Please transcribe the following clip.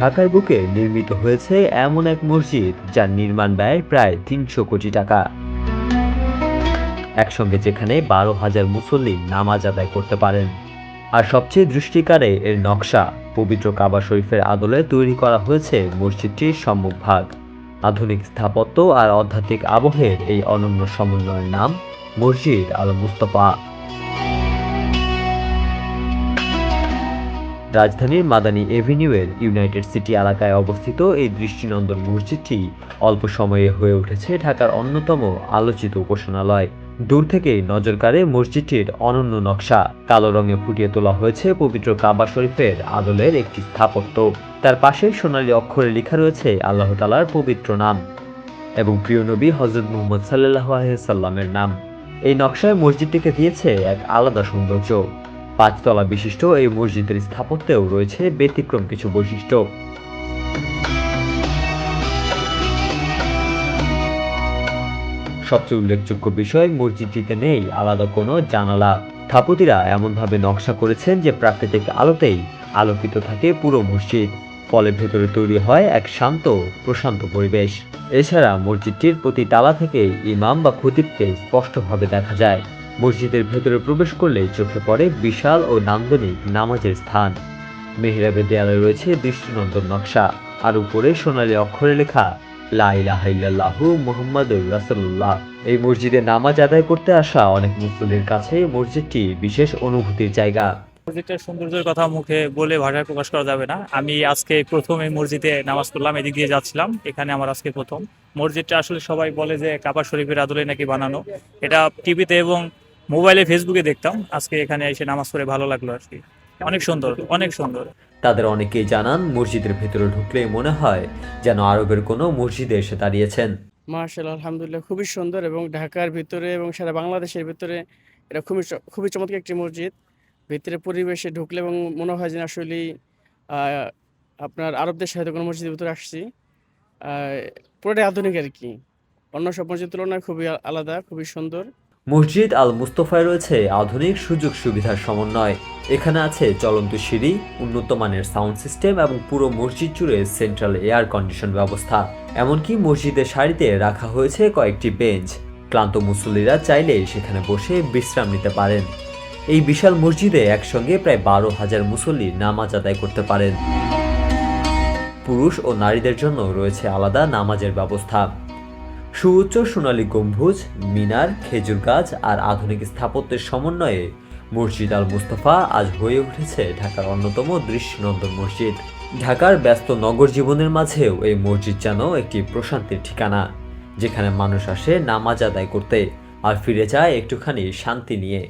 ঢাকার বুকে নির্মিত হয়েছে এমন এক মসজিদ যার নির্মাণ ব্যয় প্রায় ৩০০ কোটি টাকা। একসঙ্গে যেখানে ১২,০০০ মুসল্লি নামাজ আদায় করতে পারেন। আর সবচেয়ে দৃষ্টিকারে এর নকশা। পবিত্র কাবা শরীফের আদলে তৈরি করা হয়েছে মসজিদটির সম্মুখভাগ। আধুনিক স্থাপত্য আর আধ্যাত্মিক আবহের এই অনন্য সমন্বয়ের নাম মসজিদ আল মুস্তফা। রাজধানীর মাদানী এভিনিউয়ের ইউনাইটেড সিটি এলাকায় অবস্থিত এই দৃষ্টিনন্দন মসজিদটি অল্প সময়ে হয়ে উঠেছে ঢাকার অন্যতম আলোচিত উপাসনালয়। দূর থেকেই নজর কাড়ে মসজিদটির অনন্য নকশা। কালো রঙে ফুটিয়ে তোলা হয়েছে পবিত্র কাবা শরীফের আদলের একটি স্থাপত্য। তার পাশে সোনালী অক্ষরে লেখা রয়েছে আল্লাহ তাআলার পবিত্র নাম এবং প্রিয় নবী হযরত মুহাম্মদ সাল্লাল্লাহু আলাইহি সাল্লামের নাম। এই নকশায় মসজিদটিকে দিয়েছে এক আলাদা সৌন্দর্য। ৫ তলা বিশিষ্ট এই মসজিদের স্থাপত্যেও রয়েছে ব্যতিক্রম কিছু বৈশিষ্ট্য। সবচেয়ে উল্লেখযোগ্য বিষয়, মসজিদটিতে নেই আলাদা কোনো জানালা। স্থাপতিরা এমনভাবে নকশা করেছেন যে প্রাকৃতিক আলোতেই আলোকিত থাকে পুরো মসজিদ। ফলে ভেতরে তৈরি হয় এক শান্ত প্রশান্ত পরিবেশ। এছাড়া মসজিদটির প্রতি তালা থেকে ইমাম বা খতিবকে স্পষ্টভাবে দেখা যায়। মসজিদের ভেতরে প্রবেশ করলে চোখে পড়ে বিশাল ও নান্দনিক নামাজের স্থান। মেহরাবের দেয়ালে রয়েছে দৃষ্টিনন্দন নকশা, আর উপরে সোনালী অক্ষরে লেখা লা ইলাহা ইল্লাল্লাহু মুহাম্মাদুর রাসূলুল্লাহ। এই মসজিদে নামাজ আদায় করতে আসা অনেক মুসল্লির কাছে মসজিদটি বিশেষ অনুভূতির জায়গা। মসজিদটার সৌন্দর্যের কথা মুখে বলে ভাষায় প্রকাশ করা যাবে না। আমি আজকে প্রথম এই মসজিদে নামাজ পড়লাম, এদিক দিয়ে যাচ্ছিলাম, এখানে আমার আজকে প্রথম। মসজিদটা আসলে সবাই বলে যে কাবা শরীফের আদলে নাকি বানানো। এটা টিভিতে এবং মোবাইলে ফেসবুকে দেখতাম, আজকে এখানে এসে নামাজ পড়ে ভালো লাগলো আর কি। অনেক সুন্দর, অনেক সুন্দর। তাদের অনেকেই জানান, মসজিদের ভেতরে ঢুকলেই মনে হয় যেন আরবের কোনো মসজিদে এসে দাঁড়িয়েছেন। মাশাআল্লাহ, আলহামদুলিল্লাহ, খুবই সুন্দর এবং ঢাকার ভিতরে এবং সারা বাংলাদেশের ভিতরে এটা খুবই চমৎকার একটি মসজিদ। ভিতরে পরিবেশে ঢুকলে এবং মনে হয় যে আসলেই আপনার আরব দেশে হয়তো কোনো মসজিদের ভিতরে আসছি। পুরোটাই আধুনিক আর কি, অন্য সব মসজিদের তুলনায় খুবই আলাদা, খুবই সুন্দর। মসজিদ আল মুস্তফায় রয়েছে আধুনিক সুযোগ সুবিধার সমন্বয়। এখানে আছে চলন্ত সিঁড়ি, উন্নত মানের সাউন্ড সিস্টেম এবং পুরো মসজিদ জুড়ে সেন্ট্রাল এয়ার কন্ডিশন ব্যবস্থা। এমনকি মসজিদের সারিতে রাখা হয়েছে কয়েকটি বেঞ্চ। ক্লান্ত মুসল্লিরা চাইলে সেখানে বসে বিশ্রাম নিতে পারেন। এই বিশাল মসজিদে একসঙ্গে প্রায় ১২,০০০ মুসল্লি নামাজ আদায় করতে পারেন। পুরুষ ও নারীদের জন্য রয়েছে আলাদা নামাজের ব্যবস্থা। সুউচ্চ সোনালী গম্বুজ, মিনার, খেজুর গাছ আর আধুনিক স্থাপত্যের সমন্বয়ে মসজিদ আল মুস্তফা আজ হয়ে উঠেছে ঢাকার অন্যতম দৃষ্টিনন্দন মসজিদ। ঢাকার ব্যস্ত নগর জীবনের মাঝেও এই মসজিদ যেন একটি প্রশান্তির ঠিকানা, যেখানে মানুষ আসে নামাজ আদায় করতে আর ফিরে যায় একটুখানি শান্তি নিয়ে।